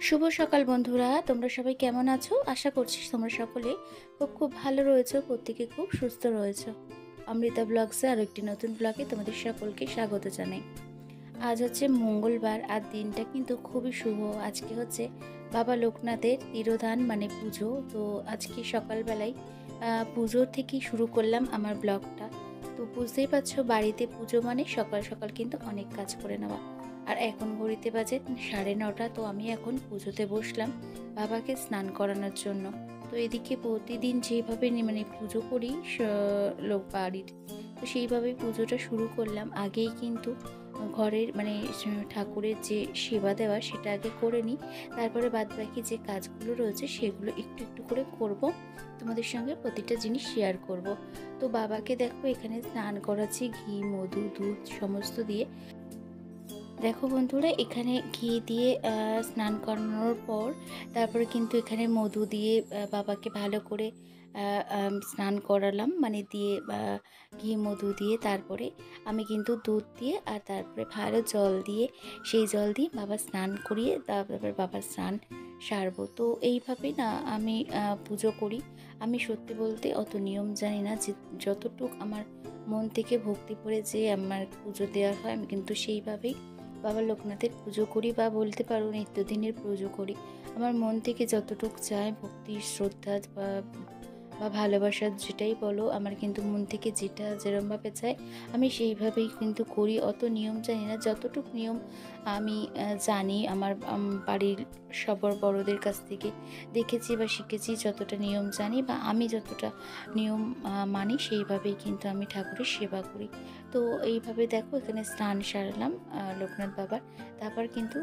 শুভ সকাল বন্ধুরা, তোমরা সবাই কেমন আছো? আশা করছি তোমরা সকলে খুব ভালো রয়েছো, প্রত্যেকে খুব সুস্থ রয়েছো। অমৃতা ব্লগসে আরও একটি নতুন ব্লগে তোমাদের সকলকে স্বাগত জানাই। আজ হচ্ছে মঙ্গলবার, আর দিনটা কিন্তু খুবই শুভ। আজকে হচ্ছে বাবা লোকনাথের তিরোধান মানে পুজো। তো আজকে সকালবেলায় পুজো থেকেই শুরু করলাম আমার ব্লগটা। তো বুঝতেই পারছো, বাড়িতে পুজো মানে সকাল সকাল কিন্তু অনেক কাজ করে নেওয়া। আর এখন ঘড়িতে বাজে 9:30। তো আমি এখন পুজোতে বসলাম বাবাকে স্নান করানোর জন্য। তো এদিকে প্রতিদিন যেভাবে মানে পুজো করি লোক বাড়ির, তো সেইভাবেই পুজোটা শুরু করলাম। আগেই কিন্তু ঘরের মানে ঠাকুরের যে সেবা দেওয়া সেটা আগে করে নিই, তারপরে বাদবাকি যে কাজগুলো রয়েছে সেগুলো একটু একটু করে করব, তোমাদের সঙ্গে প্রতিটা জিনিস শেয়ার করব। তো বাবাকে দেখো এখানে স্নান করাচ্ছি ঘি, মধু, দুধ সমস্ত দিয়ে। দেখো বন্ধুরা, এখানে ঘি দিয়ে স্নান করানোর পর তারপরে কিন্তু এখানে মধু দিয়ে বাবাকে ভালো করে স্নান করালাম, মানে দিয়ে ঘি মধু দিয়ে তারপরে আমি কিন্তু দুধ দিয়ে আর তারপরে ভালো জল দিয়ে, সেই জল দিয়ে বাবা স্নান করিয়ে তারপরে বাবার স্নান সারবো। তো এইভাবে না আমি পুজো করি। আমি সত্যি বলতে অত নিয়ম জানি না, যে যতটুক আমার মন থেকে ভক্তি করে যে আমার পুজো দেওয়া হয় আমি কিন্তু সেইভাবেই বাবা লোকনাথের পুজো করি, বা বলতে পারো নিত্যদিনের পুজো করি। আমার মন থেকে যতটুক চায় ভক্তি, শ্রদ্ধা বা বা ভালোবাসার যেটাই বলো, আমার কিন্তু মন থেকে যেটা যেরমভাবে চায় আমি সেইভাবেই কিন্তু করি। অত নিয়ম জানি না, যতটুক নিয়ম আমি জানি আমার বাড়ির সবার বড়দের কাছ থেকে দেখেছি বা শিখেছি, যতটা নিয়ম জানি বা আমি যতটা নিয়ম মানি, সেইভাবেই কিন্তু আমি ঠাকুরের সেবা করি। তো এইভাবে দেখো এখানে স্নান সারলাম লোকনাথ বাবার। তারপর কিন্তু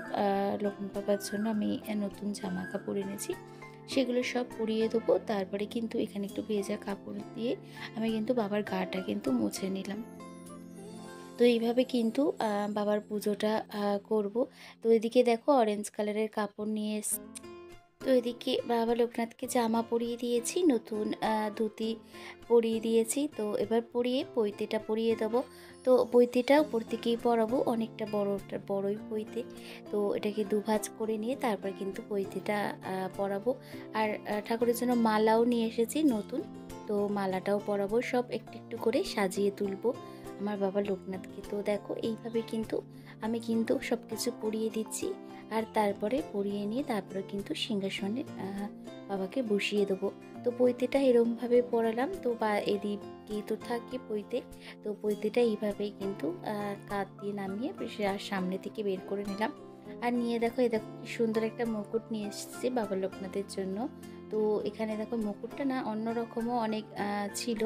লোকনাথ বাবার জন্য আমি নতুন জামা কাপড় এনেছি, সেগুলো সব পরিয়ে দেবো। তারপরে কিন্তু এখানে একটু ভেজা কাপড় দিয়ে আমি কিন্তু বাবার গাটা কিন্তু মুছে নিলাম। তো এইভাবে কিন্তু বাবার পুজোটা করব। তো এদিকে দেখো অরেঞ্জ কালারের কাপড় নিয়ে তো এদিকে বাবা লোকনাথকে জামা পরিয়ে দিয়েছি, নতুন ধুতি পরিয়ে দিয়েছি। তো এবার পরিয়ে পৈতেটা পরিয়ে দেবো। তো পৈতেটা উপর থেকেই পরাবো, অনেকটা বড়ই পৈতে। তো এটাকে দুভাঁজ করে নিয়ে তারপর কিন্তু পৈতেটা পরাবো। আর ঠাকুরের জন্য মালাও নিয়ে এসেছি নতুন, তো মালাটাও পরাবো। সব একটু একটু করে সাজিয়ে তুলবো আমার বাবা লোকনাথকে। তো দেখো এইভাবে কিন্তু আমি কিন্তু সব কিছু পরিয়ে দিচ্ছি, আর তারপরে পরিয়ে নিয়ে তারপরে কিন্তু সিংহাসনে বাবাকে বসিয়ে দেবো। তো পৈতেটা এরমভাবে পরালাম। তো বা এদিকে তো থাকে পৈতে, তো পৈতেটা এইভাবেই কিন্তু কাঁধ দিয়ে নামিয়ে আর সামনে থেকে বের করে নিলাম। আর নিয়ে দেখো, এই দেখো কি সুন্দর একটা মুকুট নিয়ে এসেছি বাবা লোকনাথের জন্য। তো এখানে দেখো মুকুটটা না অন্যরকমও অনেক ছিল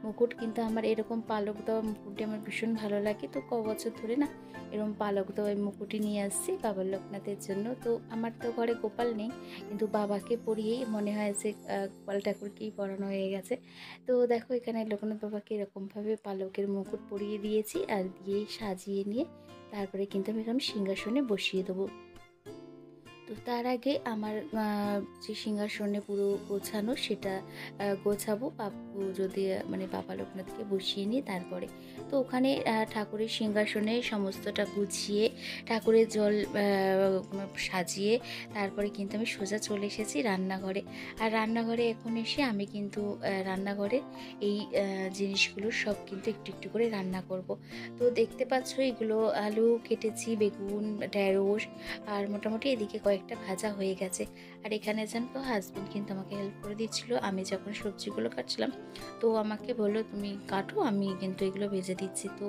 মুকুট, কিন্তু আমার এরকম পালক দেওয়া মুকুটটি আমার ভীষণ ভালো লাগে। তো বছর ধরে না এরকম পালক দেওয়া মুকুটই নিয়ে আসছি বাবার লোকনাথের জন্য। তো আমার তো ঘরে গোপাল নেই, কিন্তু বাবাকে পরিয়েই মনে হয় যে গোপাল ঠাকুরকেই পরানো হয়ে গেছে। তো দেখো এখানে লোকনাথ বাবাকে এরকমভাবে পালকের মুকুট পরিয়ে দিয়েছি, আর দিয়েই সাজিয়ে নিয়ে তারপরে কিন্তু আমি এখন সিংহাসনে বসিয়ে দেবো। তো তার আগে আমার যে সিংহাসনে পুরো গোছানো সেটা গোছাবো, পুজো দিয়ে মানে বাবা লোকনাথকে বসিয়ে নিয়ে তারপরে। তো ওখানে ঠাকুরের সিংহাসনে সমস্তটা গুছিয়ে ঠাকুরের জল সাজিয়ে তারপরে কিন্তু আমি সোজা চলে এসেছি রান্নাঘরে। আর রান্নাঘরে এখন এসে আমি কিন্তু রান্নাঘরে এই জিনিসগুলো সব কিন্তু একটু একটু করে রান্না করব। তো দেখতে পাচ্ছ এগুলো আলু কেটেছি, বেগুন, ঢেঁড়স, আর মোটামুটি এদিকে কয়েকটা ভাজা হয়ে গেছে। আর এখানে জানো তো হাজব্যান্ড কিন্তু আমাকে হেল্প করে দিচ্ছিল, আমি যখন সবজিগুলো কাটছিলাম তো আমাকে বললো তুমি কাটো, আমি কিন্তু এগুলো ভেজে দিচ্ছি। তো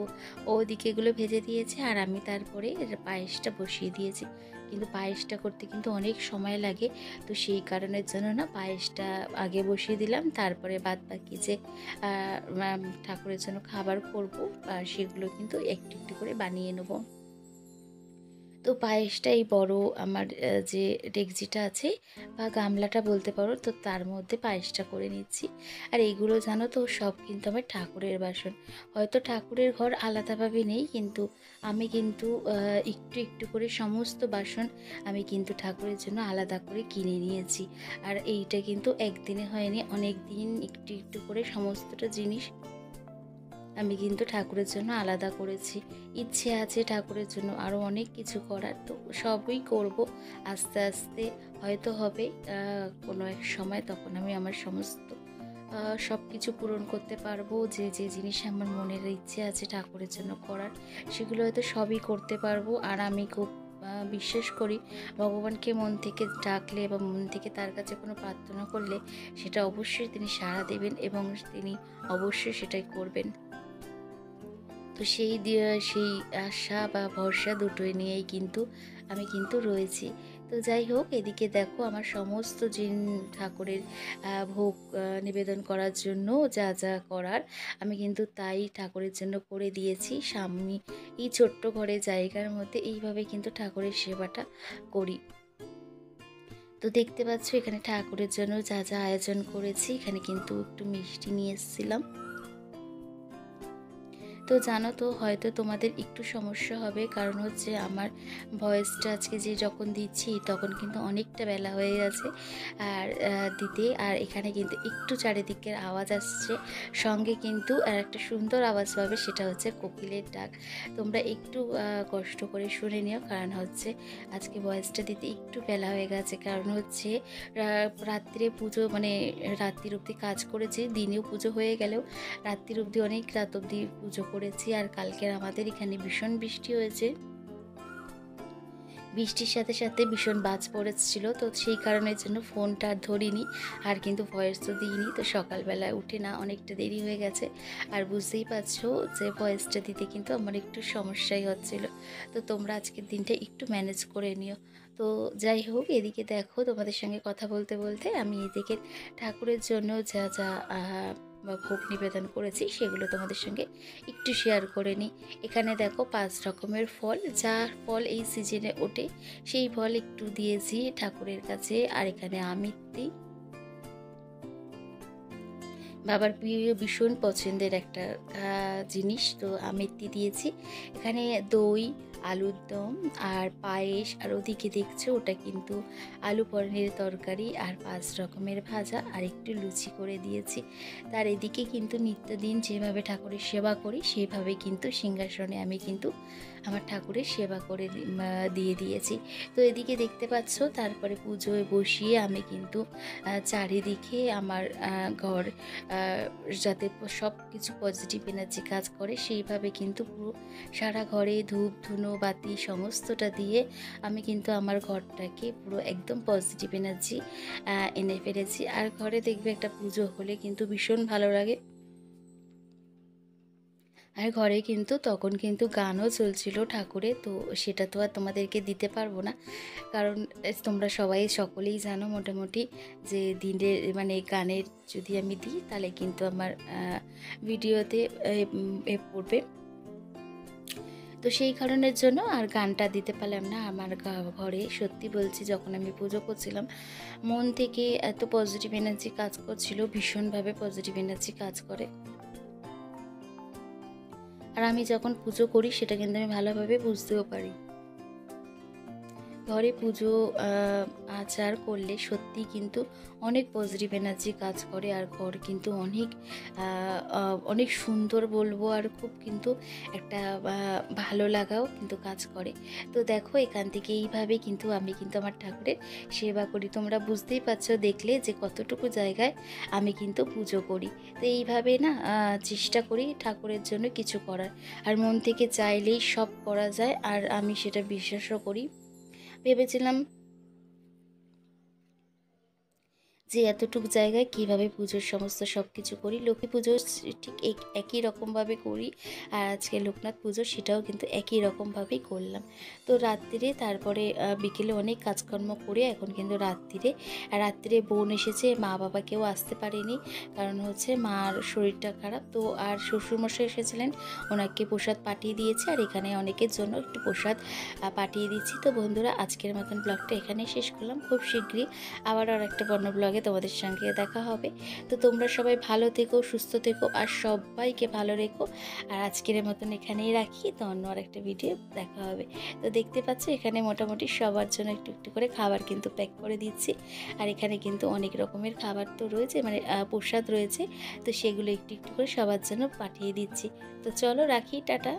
ও ওদিকে এগুলো ভেজে দিয়েছে, আর আমি তারপরে পায়েসটা বসিয়ে দিয়েছি। কিন্তু পায়েসটা করতে কিন্তু অনেক সময় লাগে, তো সেই কারণের জন্য না পায়েসটা আগে বসিয়ে দিলাম। তারপরে বাদ বাকি যে ঠাকুরের জন্য খাবার করবো সেগুলো কিন্তু একটু একটু করে বানিয়ে নেবো। তো পায়েসটা এই বড় আমার যে ডেকচিটা আছে বা গামলাটা বলতে পারো, তো তার মধ্যে পায়েসটা করে নিচ্ছি। আর এইগুলো জানো তো সব কিন্তু আমার ঠাকুরের বাসন। হয়তো ঠাকুরের ঘর আলাদাভাবে নেই, কিন্তু আমি কিন্তু একটু একটু করে সমস্ত বাসন আমি কিন্তু ঠাকুরের জন্য আলাদা করে কিনে নিয়েছি। আর এইটা কিন্তু একদিনে হয়নি, অনেক দিন একটু একটু করে সমস্তটা জিনিস আমি কিন্তু ঠাকুরের জন্য আলাদা করেছি। ইচ্ছে আছে ঠাকুরের জন্য আরও অনেক কিছু করার, তো সবই করব আস্তে আস্তে। হয়তো হবে কোনো এক সময়, তখন আমি আমার সমস্ত সব কিছু পূরণ করতে পারবো। যে যে জিনিস আমার মনের ইচ্ছে আছে ঠাকুরের জন্য করার, সেগুলো হয়তো সবই করতে পারবো। আর আমি খুব বিশ্বাস করি, ভগবানকে মন থেকে ডাকলে বা মন থেকে তার কাছে কোনো প্রার্থনা করলে সেটা অবশ্যই তিনি সাড়া দেবেন এবং তিনি অবশ্যই সেটাই করবেন। তো সেই আশা বা ভরসা দুটোই নিয়েই কিন্তু আমি কিন্তু রয়েছি। তো যাই হোক, এদিকে দেখো আমার সমস্ত ঠাকুরের ভোগ নিবেদন করার জন্য যা যা করার আমি কিন্তু তাই ঠাকুরের জন্য করে দিয়েছি। সামনে এই ছোট্ট ঘরে জায়গার মধ্যে এইভাবে কিন্তু ঠাকুরের সেবাটা করি। তো দেখতে পাচ্ছ এখানে ঠাকুরের জন্য যা যা আয়োজন করেছি, এখানে কিন্তু একটু মিষ্টি নিয়ে এসেছিলাম। তো জানো তো, হয়তো তোমাদের একটু সমস্যা হবে, কারণ হচ্ছে আমার ভয়েসটা আজকে যে যখন দিচ্ছি তখন কিন্তু অনেকটা বেলা হয়ে গেছে আর দিতে। আর এখানে কিন্তু একটু চারিদিকের আওয়াজ আসছে, সঙ্গে কিন্তু আর একটা সুন্দর আওয়াজ পাবে, সেটা হচ্ছে কোকিলের ডাক। তোমরা একটু কষ্ট করে শুনে নিও, কারণ হচ্ছে আজকে ভয়েসটা দিতে একটু বেলা হয়ে গেছে। কারণ হচ্ছে রাত্রে পুজো, মানে রাত্রির অবধি কাজ করেছি, দিনেও পুজো হয়ে গেলেও রাত্রির অবধি অনেক রাত অবধি পুজো করেছি। আর কালকের আমাদের এখানে ভীষণ বৃষ্টি হয়েছে, বৃষ্টির সাথে সাথে ভীষণ বাজ পড়েছিল। তো সেই কারণের জন্য ফোনটা আর ধরিনি, আর কিন্তু ভয়েস তো দিইনি। তো সকালবেলায় উঠে না অনেকটা দেরি হয়ে গেছে, আর বুঝতেই পারছো যে ভয়েসটা দিতে কিন্তু আমার একটু সমস্যাই হচ্ছিল। তো তোমরা আজকের দিনটা একটু ম্যানেজ করে নিও। তো যাই হোক, এদিকে দেখো তোমাদের সঙ্গে কথা বলতে বলতে আমি এদিকে ঠাকুরের জন্য যা যা বা ভোগ নিবেদন করেছি সেগুলো তোমাদের সঙ্গে একটু শেয়ার করে নিই। এখানে দেখো 5 রকমের ফল, যা ফল এই সিজনে ওঠে সেই ফল একটু দিয়েছি ঠাকুরের কাছে। আর এখানে আমিত্তি, বাবার প্রিয় ভীষণ পছন্দের একটা জিনিস, তো আমিত্তি দিয়েছি। এখানে দই, আলুর দম আর পায়েস, আর ওদিকে দেখছো ওটা কিন্তু আলু পনিরের তরকারি আর 5 রকমের ভাজা আর একটু লুচি করে দিয়েছি। তার এদিকে কিন্তু নিত্যদিন যেভাবে ঠাকুরের সেবা করি সেইভাবে কিন্তু সিংহাসনে আমি কিন্তু আমার ঠাকুরের সেবা করে দিয়ে দিয়েছি। তো এদিকে দেখতে পাচ্ছ, তারপরে পুজোয় বসিয়ে আমি কিন্তু চারিদিকে আমার ঘর যাতে সব কিছু পজিটিভ এনার্জি কাজ করে সেইভাবে কিন্তু পুরো সারা ঘরে ধূপ ধুনো বাতি সমস্তটা দিয়ে আমি কিন্তু আমার ঘরটাকে পুরো একদম পজিটিভ এনার্জি এনে ফেলেছি। আর ঘরে দেখবে একটা পুজো হলে কিন্তু ভীষণ ভালো লাগে। আর ঘরে কিন্তু তখন কিন্তু গানও চলছিল ঠাকুরে, তো সেটা তো আর তোমাদেরকে দিতে পারবো না, কারণ তোমরা সবাই সকলেই জানো মোটামুটি যে দিনের মানে গানের যদি আমি দিই তাহলে কিন্তু আমার ভিডিওতে পড়বে। তো সেই কারণের জন্য আর গানটা দিতে পারলাম না। আমার ঘরে সত্যি বলছি, যখন আমি পুজো করছিলাম মন থেকে এত পজিটিভ এনার্জি কাজ করছিল, ভীষণভাবে পজিটিভ এনার্জি কাজ করে। আর আমি যখন পুজো করি সেটা কিন্তু আমি ভালোভাবে বুঝতেও পারি। ঘরে পুজো আচার করলে সত্যি কিন্তু অনেক পজিটিভ এনার্জি কাজ করে, আর ঘর কিন্তু অনেক অনেক সুন্দর বলবো, আর খুব কিন্তু একটা ভালো লাগাও কিন্তু কাজ করে। তো দেখো এখান থেকে এইভাবে কিন্তু আমি কিন্তু আমার ঠাকুরের সেবা করি। তোমরা বুঝতেই পারছো দেখলে যে কতটুকু জায়গায় আমি কিন্তু পুজো করি। তো এইভাবে না চেষ্টা করি ঠাকুরের জন্য কিছু করার, আর মন থেকে চাইলেই সব করা যায়, আর আমি সেটা বিশ্বাসও করি। ভেবেছিলাম যে এতটুকু জায়গায় কিভাবে পুজোর সমস্ত সব কিছু করি। লক্ষ্মী পুজো ঠিক একই রকমভাবে করি, আর আজকে লোকনাথ পুজো সেটাও কিন্তু একই রকমভাবেই করলাম। তো রাত্রিরে তারপরে বিকেলে অনেক কাজকর্ম করে এখন কিন্তু রাত্রিরে বোন এসেছে, মা বাবা কেউ আসতে পারেনি, কারণ হচ্ছে মার শরীরটা খারাপ। তো আর শ্বশুরমশাই এসেছিলেন, ওনাকে প্রসাদ পাঠিয়ে দিয়েছে, আর এখানে অনেকের জন্য একটু প্রসাদ পাঠিয়ে দিচ্ছি। তো বন্ধুরা, আজকের মতন ব্লগটা এখানে শেষ করলাম। খুব শীঘ্রই আবার আর একটা বন্য ব্লগে ব্লগে তোমাদের সঙ্গে দেখা হবে। তো তোমরা সবাই ভালো থেকো, সুস্থ থেকো আর সবাইকে ভালো রেখো। আর আজকের মতন এখানেই রাখি, তো অন্য আরেকটা ভিডিও দেখা হবে। তো দেখতে পাচ্ছ এখানে মোটামুটি সবার জন্য একটু একটু করে খাবার কিন্তু প্যাক করে দিচ্ছি। আর এখানে কিন্তু অনেক রকমের খাবার তো রয়েছে, মানে প্রসাদ রয়েছে, তো সেগুলো একটু একটু করে সবার জন্য পাঠিয়ে দিচ্ছি। তো চলো রাখি, টাটা।